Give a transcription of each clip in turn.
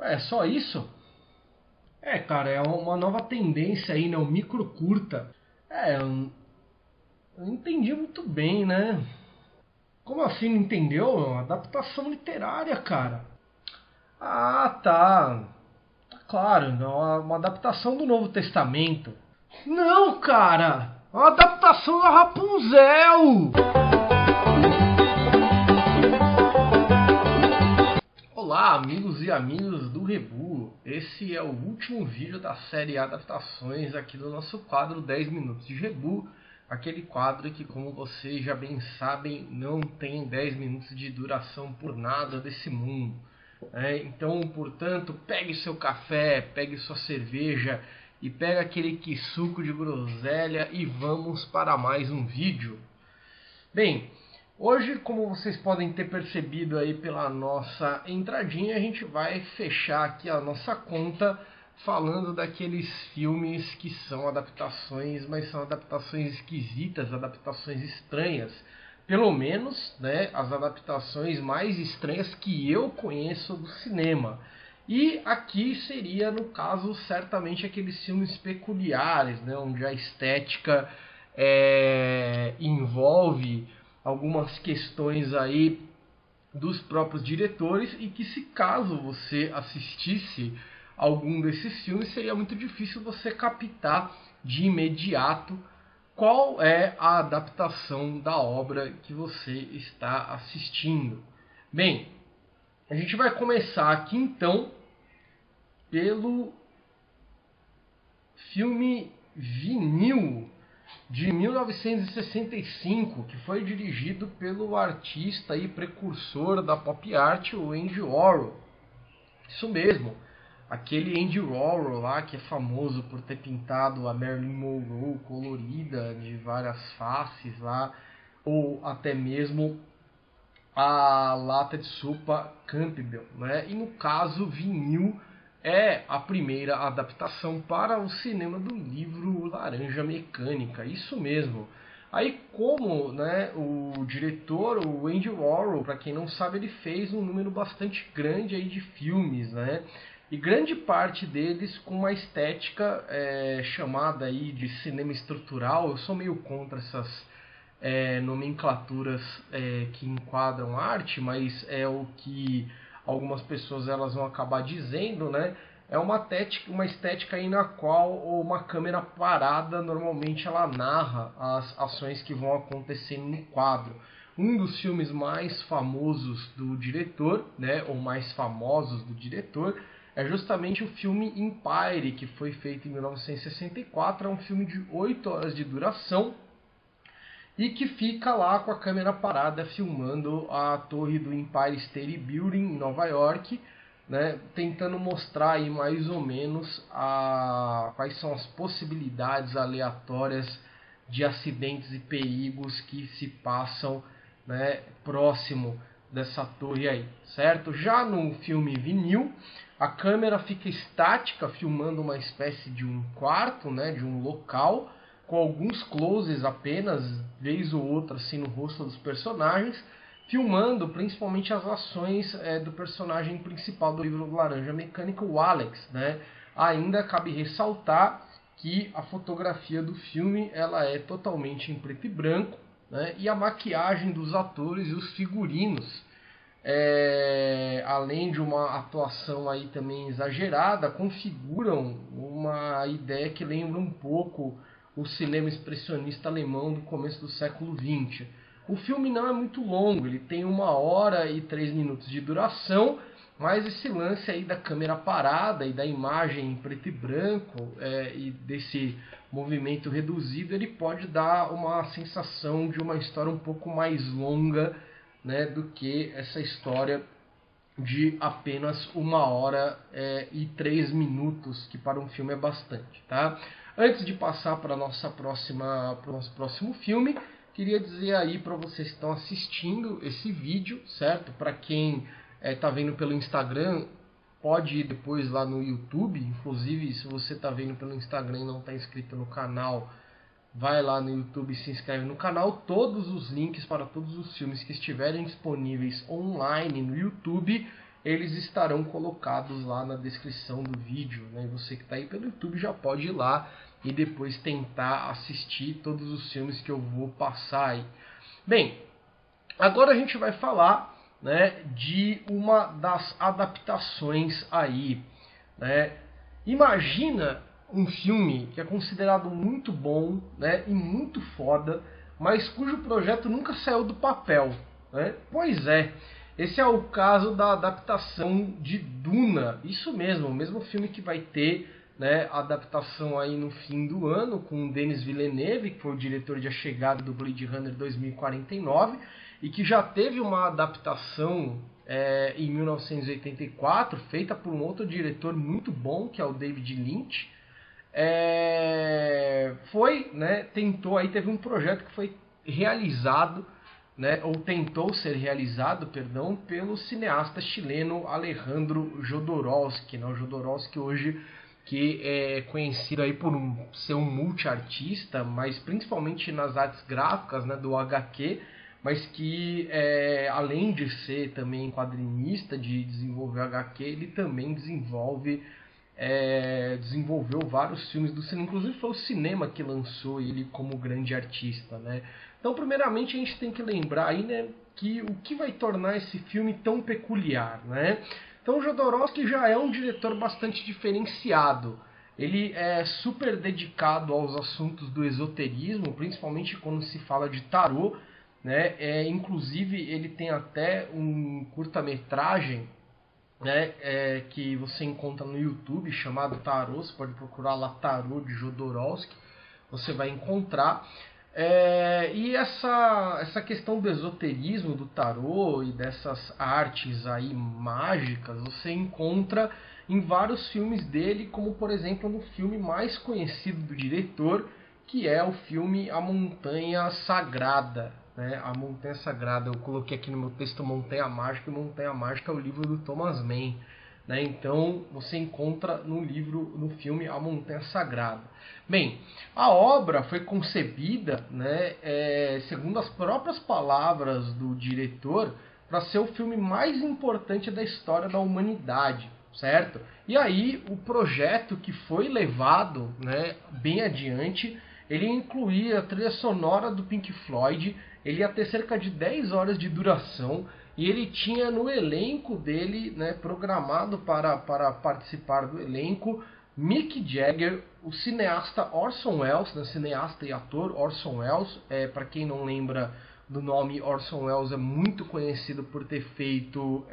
É só isso? É, cara, é uma nova tendência aí, né? O micro curta. Eu não entendi muito bem, né? Como assim não entendeu? É uma adaptação literária, cara. Ah, tá. Tá claro, é uma adaptação do Novo Testamento. Não, cara! É uma adaptação da Rapunzel! Olá, amigos e amigas do Rebu. Esse é o último vídeo da série Adaptações aqui do nosso quadro 10 Minutos de Rebu. Aquele quadro que, como vocês já bem sabem, não tem 10 minutos de duração por nada desse mundo. Então, portanto, pegue seu café, pegue sua cerveja e pegue aquele suco de groselha e vamos para mais um vídeo. Bem, hoje, como vocês podem ter percebido aí pela nossa entradinha, a gente vai fechar aqui a nossa conta falando daqueles filmes que são adaptações, mas são adaptações esquisitas, adaptações estranhas. Pelo menos, né, as adaptações mais estranhas que eu conheço do cinema. E aqui seria, no caso, certamente aqueles filmes peculiares, né, onde a estética envolve algumas questões aí dos próprios diretores e que, se caso você assistisse algum desses filmes, seria muito difícil você captar de imediato qual é a adaptação da obra que você está assistindo. Bem, a gente vai começar aqui então pelo filme Vinil de 1965, que foi dirigido pelo artista e precursor da pop art, o Andy Warhol. Isso mesmo, aquele Andy Warhol lá que é famoso por ter pintado a Marilyn Monroe colorida de várias faces lá, ou até mesmo a lata de sopa Campbell, né? E no caso, Vinil é a primeira adaptação para o cinema do livro Laranja Mecânica, isso mesmo. Aí, como, né, o diretor, o Andy Warhol, para quem não sabe, ele fez um número bastante grande aí de filmes, né? E grande parte deles com uma estética chamada aí de cinema estrutural. Eu sou meio contra essas nomenclaturas que enquadram arte, mas é o que algumas pessoas elas vão acabar dizendo, né? É uma estética aí na qual uma câmera parada normalmente ela narra as ações que vão acontecendo no quadro. Um dos filmes mais famosos do diretor, né, ou mais famosos do diretor, é justamente o filme Empire, que foi feito em 1964. É um filme de 8 horas de duração e que fica lá com a câmera parada filmando a torre do Empire State Building em Nova York, né, tentando mostrar aí mais ou menos quais são as possibilidades aleatórias de acidentes e perigos que se passam, né, próximo dessa torre aí, certo? Já no filme Vinil, a câmera fica estática filmando uma espécie de um quarto, né, de um local, com alguns closes apenas, vez ou outra assim no rosto dos personagens, filmando principalmente as ações do personagem principal do livro Laranja Mecânica, o Alex, né? Ainda cabe ressaltar que a fotografia do filme ela é totalmente em preto e branco, né? E a maquiagem dos atores e os figurinos, além de uma atuação aí também exagerada, configuram uma ideia que lembra um pouco o cinema expressionista alemão do começo do século XX. O filme não é muito longo, ele tem 1 hora e 3 minutos de duração, mas esse lance aí da câmera parada e da imagem em preto e branco e desse movimento reduzido, ele pode dar uma sensação de uma história um pouco mais longa, né, do que essa história de apenas 1 hora e 3 minutos, que para um filme é bastante, tá? Antes de passar para o nosso próximo filme, queria dizer aí para vocês que estão assistindo esse vídeo, certo? Para quem está vendo pelo Instagram, pode ir depois lá no YouTube. Inclusive, se você está vendo pelo Instagram e não está inscrito no canal, vai lá no YouTube e se inscreve no canal. Todos os links para todos os filmes que estiverem disponíveis online no YouTube, eles estarão colocados lá na descrição do vídeo, né? E você que está aí pelo YouTube já pode ir lá e depois tentar assistir todos os filmes que eu vou passar aí. Bem, agora a gente vai falar, né, de uma das adaptações aí, né? Imagina um filme que é considerado muito bom, né, e muito foda, mas cujo projeto nunca saiu do papel, né? Pois é, esse é o caso da adaptação de Duna, isso mesmo, o mesmo filme que vai ter, né, a adaptação aí no fim do ano com Denis Villeneuve, que foi o diretor de A Chegada do Blade Runner 2049, e que já teve uma adaptação em 1984, feita por um outro diretor muito bom, que é o David Lynch. Tentou aí, teve um projeto que foi realizado, né, ou tentou ser realizado, perdão, pelo cineasta chileno Alejandro Jodorowsky, né, o Jodorowsky hoje que é conhecido aí por ser um multiartista, mas principalmente nas artes gráficas, né, do HQ, mas que além de ser também quadrinista, de desenvolver HQ, ele também desenvolveu vários filmes do cinema, inclusive foi o cinema que lançou ele como grande artista, né? Então, primeiramente, a gente tem que lembrar aí, né, que o que vai tornar esse filme tão peculiar, né? Então, o Jodorowsky já é um diretor bastante diferenciado. Ele é super dedicado aos assuntos do esoterismo, principalmente quando se fala de tarô, né? Inclusive, ele tem até um curta-metragem, né, que você encontra no YouTube, chamado Tarô. Você pode procurar lá Tarô de Jodorowsky, você vai encontrar. E essa questão do esoterismo, do tarô e dessas artes aí mágicas, você encontra em vários filmes dele, como por exemplo no filme mais conhecido do diretor, que é o filme A Montanha Sagrada, né? A Montanha Sagrada, eu coloquei aqui no meu texto Montanha Mágica, e Montanha Mágica é o livro do Thomas Mann, né? Então você encontra no filme A Montanha Sagrada. Bem, a obra foi concebida, né, segundo as próprias palavras do diretor, para ser o filme mais importante da história da humanidade, certo? E aí o projeto que foi levado, né, bem adiante, ele incluía a trilha sonora do Pink Floyd, ele ia ter cerca de 10 horas de duração, e ele tinha no elenco dele, né, programado para participar do elenco, Mick Jagger, o cineasta Orson Welles, né, cineasta e ator Orson Welles, para quem não lembra do nome, Orson Welles é muito conhecido por ter feito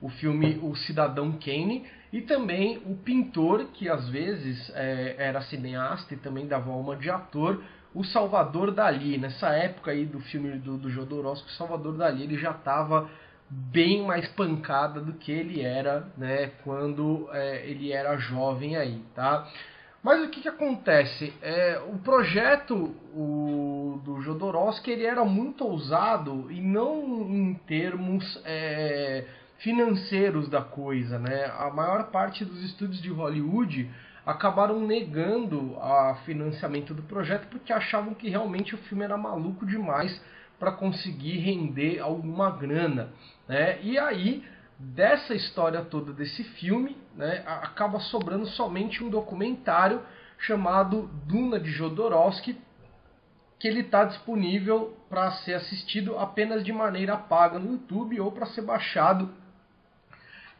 o filme O Cidadão Kane, e também o pintor, que às vezes era cineasta e também dava uma de ator, o Salvador Dalí. Nessa época aí do filme do Jodorowsky, o Salvador Dalí ele já estava bem mais pancada do que ele era, né, quando ele era jovem aí, tá? Mas o que acontece? O projeto do Jodorowsky ele era muito ousado, e não em termos financeiros da coisa, né? A maior parte dos estúdios de Hollywood acabaram negando o financiamento do projeto porque achavam que realmente o filme era maluco demais para conseguir render alguma grana, né? E aí, dessa história toda desse filme, né, acaba sobrando somente um documentário chamado Duna de Jodorowsky, que ele está disponível para ser assistido apenas de maneira paga no YouTube ou para ser baixado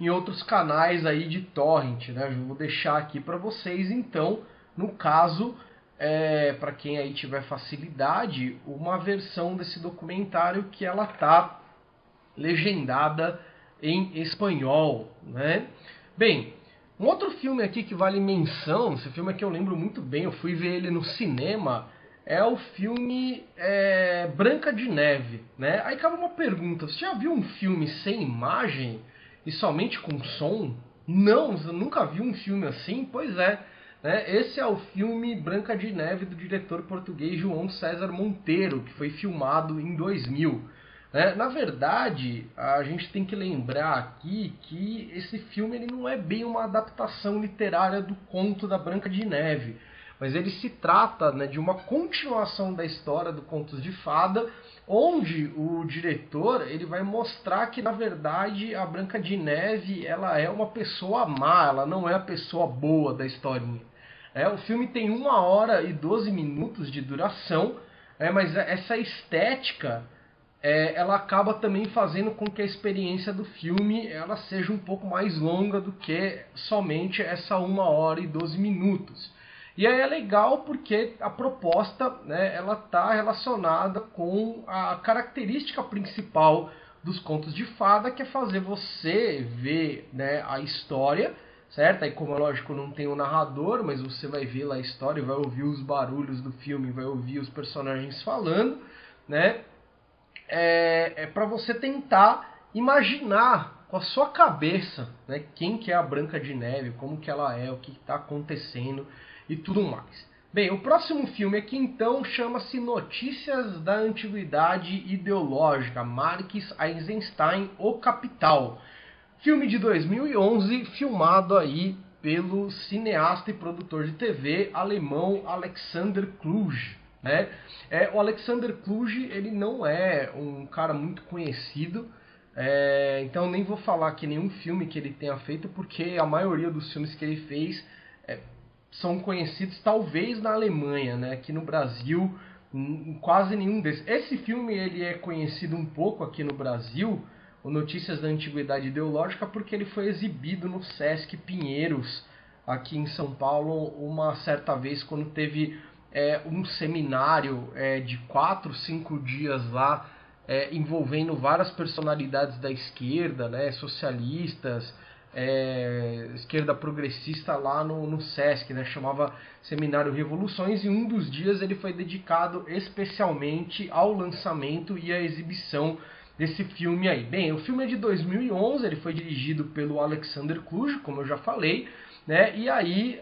em outros canais aí de torrent, né? Eu vou deixar aqui para vocês, então, no caso, para quem aí tiver facilidade, uma versão desse documentário que ela tá legendada em espanhol, né? Bem, um outro filme aqui que vale menção, esse filme aqui eu lembro muito bem, eu fui ver ele no cinema, é o filme Branca de Neve, né? Aí cabe uma pergunta, você já viu um filme sem imagem e somente com som? Não, você nunca viu um filme assim? Pois é, né? Esse é o filme Branca de Neve do diretor português João César Monteiro, que foi filmado em 2000. Na verdade, a gente tem que lembrar aqui que esse filme ele não é bem uma adaptação literária do conto da Branca de Neve, mas ele se trata, né, de uma continuação da história do Contos de Fada, onde o diretor ele vai mostrar que, na verdade, a Branca de Neve ela é uma pessoa má, ela não é a pessoa boa da historinha. O filme tem 1 hora e 12 minutos de duração, mas essa estética ela acaba também fazendo com que a experiência do filme ela seja um pouco mais longa do que somente essa 1 hora e 12 minutos. E aí é legal porque a proposta, né, ela está relacionada com a característica principal dos contos de fada, que é fazer você ver, né, a história, certo? Aí, como é lógico, não tem o narrador, mas você vai ver lá a história, vai ouvir os barulhos do filme, vai ouvir os personagens falando, né? Para você tentar imaginar com a sua cabeça, né, quem que é a Branca de Neve, como que ela é, o que está acontecendo e tudo mais. Bem, o próximo filme aqui então chama-se Notícias da Antiguidade Ideológica, Marquis Eisenstein, O Capital. Filme de 2011, filmado aí pelo cineasta e produtor de TV alemão Alexander Kluge. Né? O Alexander Kluge ele não é um cara muito conhecido, então nem vou falar aqui nenhum filme que ele tenha feito, porque a maioria dos filmes que ele fez são conhecidos talvez na Alemanha, né? Aqui no Brasil quase nenhum desses. Esse filme ele é conhecido um pouco aqui no Brasil, o Notícias da Antiguidade Ideológica, porque ele foi exibido no Sesc Pinheiros, aqui em São Paulo, uma certa vez quando teve um seminário de 4, 5 dias lá, envolvendo várias personalidades da esquerda, né, socialistas, esquerda progressista lá no Sesc, né, chamava Seminário Revoluções, e um dos dias ele foi dedicado especialmente ao lançamento e à exibição desse filme aí. Bem, o filme é de 2011, ele foi dirigido pelo Alexander Kluge, como eu já falei, né? E aí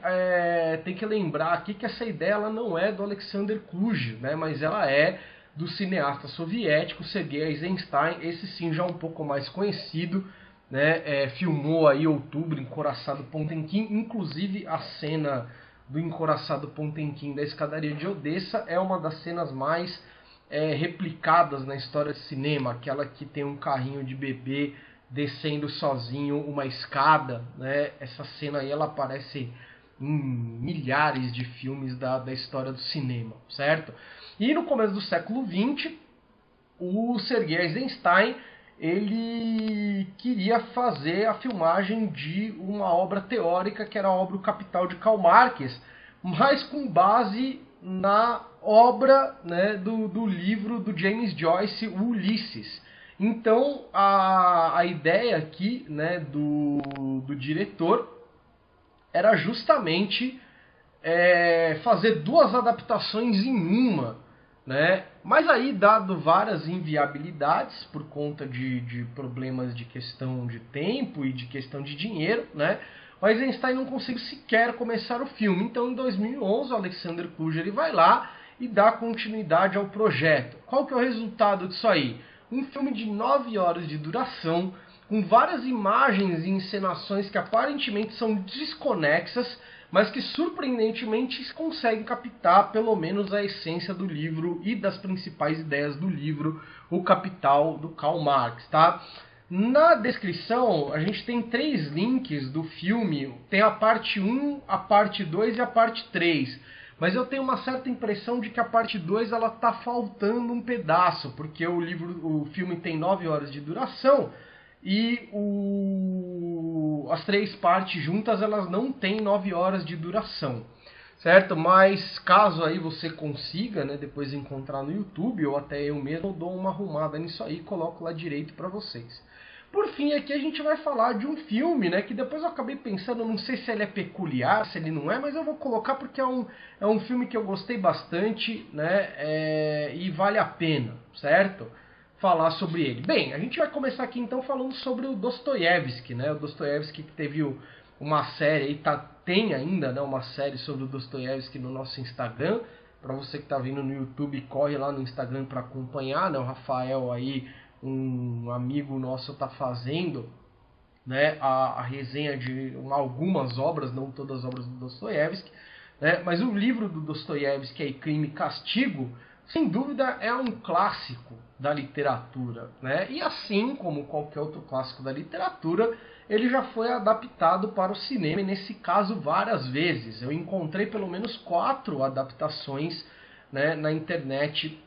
tem que lembrar aqui que essa ideia ela não é do Alexander Kluge, né? Mas ela é do cineasta soviético Sergei Eisenstein, esse sim já um pouco mais conhecido, né? Filmou aí Outubro, Encouraçado Potemkin, inclusive a cena do Encouraçado Potemkin da escadaria de Odessa é uma das cenas mais replicadas na história do cinema, aquela que tem um carrinho de bebê descendo sozinho uma escada, né? Essa cena aí ela aparece em milhares de filmes da história do cinema, certo? E no começo do século XX, o Sergei Eisenstein ele queria fazer a filmagem de uma obra teórica que era a obra O Capital de Karl Marx, mas com base na obra, né, do livro do James Joyce, o Ulisses. Então a ideia aqui, né, do diretor era justamente fazer duas adaptações em uma, né? Mas aí, dado várias inviabilidades por conta de problemas de questão de tempo e de questão de dinheiro, né? O Eisenstein não conseguiu sequer começar o filme. Então, em 2011, o Alexander Kluge ele vai lá e dá continuidade ao projeto. Qual que é o resultado disso aí? Um filme de 9 horas de duração, com várias imagens e encenações que aparentemente são desconexas, mas que surpreendentemente conseguem captar pelo menos a essência do livro e das principais ideias do livro O Capital, do Karl Marx, tá? Na descrição, a gente tem 3 links do filme, tem a parte 1, a parte 2 e a parte 3. Mas eu tenho uma certa impressão de que a parte 2 ela tá faltando um pedaço, porque o filme tem 9 horas de duração e as 3 partes juntas elas não têm 9 horas de duração, certo? Mas caso aí você consiga, né, depois encontrar no YouTube, ou até eu mesmo dou uma arrumada nisso aí e coloco lá direito para vocês. Por fim, aqui a gente vai falar de um filme, né, que depois eu acabei pensando, não sei se ele é peculiar, se ele não é, mas eu vou colocar porque é um filme que eu gostei bastante, né, e vale a pena, certo? Falar sobre ele. Bem, a gente vai começar aqui então falando sobre o Dostoiévski, né, o Dostoiévski que teve uma série, tem ainda, né, uma série sobre o Dostoiévski no nosso Instagram. Para você que está vindo no YouTube, corre lá no Instagram para acompanhar, né, o Rafael aí, um amigo nosso está fazendo, né, a resenha de algumas obras, não todas as obras do Dostoiévski, né? Mas o livro do Dostoiévski, aí, Crime e Castigo, sem dúvida é um clássico da literatura, né? E assim como qualquer outro clássico da literatura, ele já foi adaptado para o cinema, e nesse caso várias vezes. Eu encontrei pelo menos 4 adaptações, né, na internet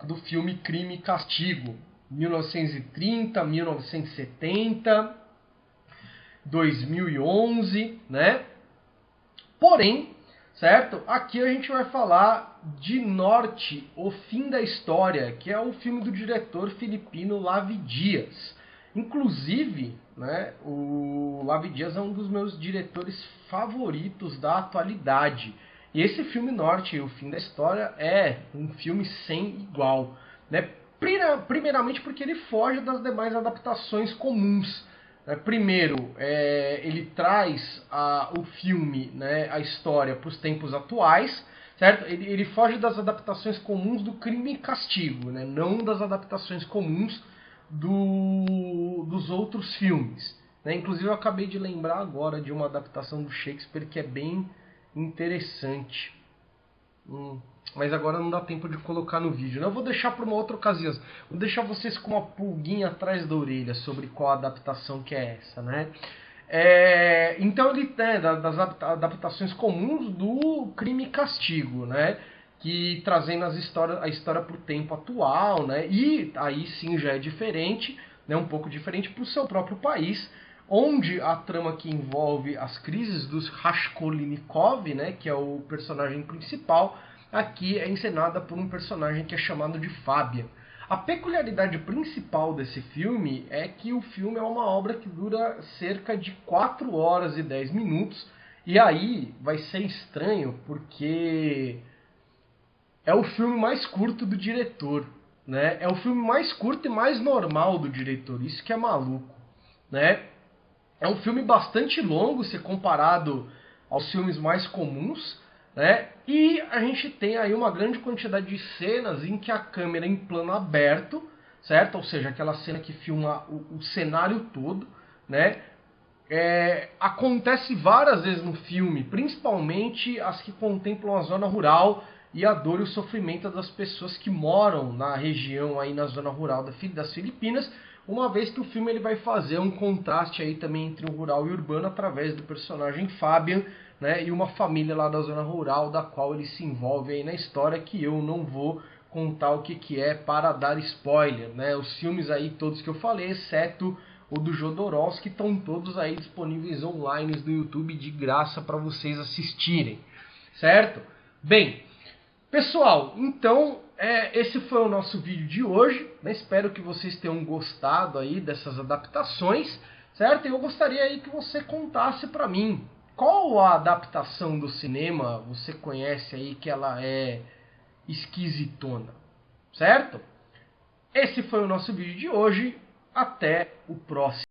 do filme Crime e Castigo, 1930, 1970, 2011, né? Porém, certo? Aqui a gente vai falar de Norte, O Fim da História, que é o filme do diretor filipino Lavi Dias. Inclusive, né, o Lavi Dias é um dos meus diretores favoritos da atualidade. E esse filme Norte, O Fim da História, é um filme sem igual, né? Primeiramente porque ele foge das demais adaptações comuns. Primeiro, ele traz o filme, né, a história, para os tempos atuais, certo? Ele foge das adaptações comuns do Crime e Castigo, né, não das adaptações comuns dos outros filmes, né? Inclusive, eu acabei de lembrar agora de uma adaptação do Shakespeare que é bem interessante. Mas agora não dá tempo de colocar no vídeo, né? Eu vou deixar para uma outra ocasião. Vou deixar vocês com uma pulguinha atrás da orelha sobre qual adaptação que é essa, né? Então ele tem das adaptações comuns do Crime e Castigo, né? Que trazendo a história para o tempo atual, né? E aí sim já é diferente, né? Um pouco diferente para o seu próprio país, onde a trama que envolve as crises dos Raskolnikov, né? Que é o personagem principal, aqui é encenada por um personagem que é chamado de Fabian. A peculiaridade principal desse filme é que o filme é uma obra que dura cerca de 4 horas e 10 minutos. E aí vai ser estranho porque é o filme mais curto do diretor, né? É o filme mais curto e mais normal do diretor, isso que é maluco, né? É um filme bastante longo se comparado aos filmes mais comuns, né? E a gente tem aí uma grande quantidade de cenas em que a câmera em plano aberto, certo? Ou seja, aquela cena que filma o cenário todo, né? Acontece várias vezes no filme, principalmente as que contemplam a zona rural e a dor e o sofrimento das pessoas que moram na região aí na zona rural das Filipinas, uma vez que o filme ele vai fazer um contraste aí também entre o rural e o urbano através do personagem Fabian, né, e uma família lá da zona rural da qual ele se envolve aí na história, que eu não vou contar o que é para dar spoiler, né? Os filmes aí todos que eu falei, exceto o do Jodorowsky, estão todos aí disponíveis online no YouTube de graça para vocês assistirem, certo? Bem, pessoal, então esse foi o nosso vídeo de hoje, né? Espero que vocês tenham gostado aí dessas adaptações, certo? E eu gostaria aí que você contasse para mim qual a adaptação do cinema você conhece aí que ela é esquisitona, certo? Esse foi o nosso vídeo de hoje, até o próximo.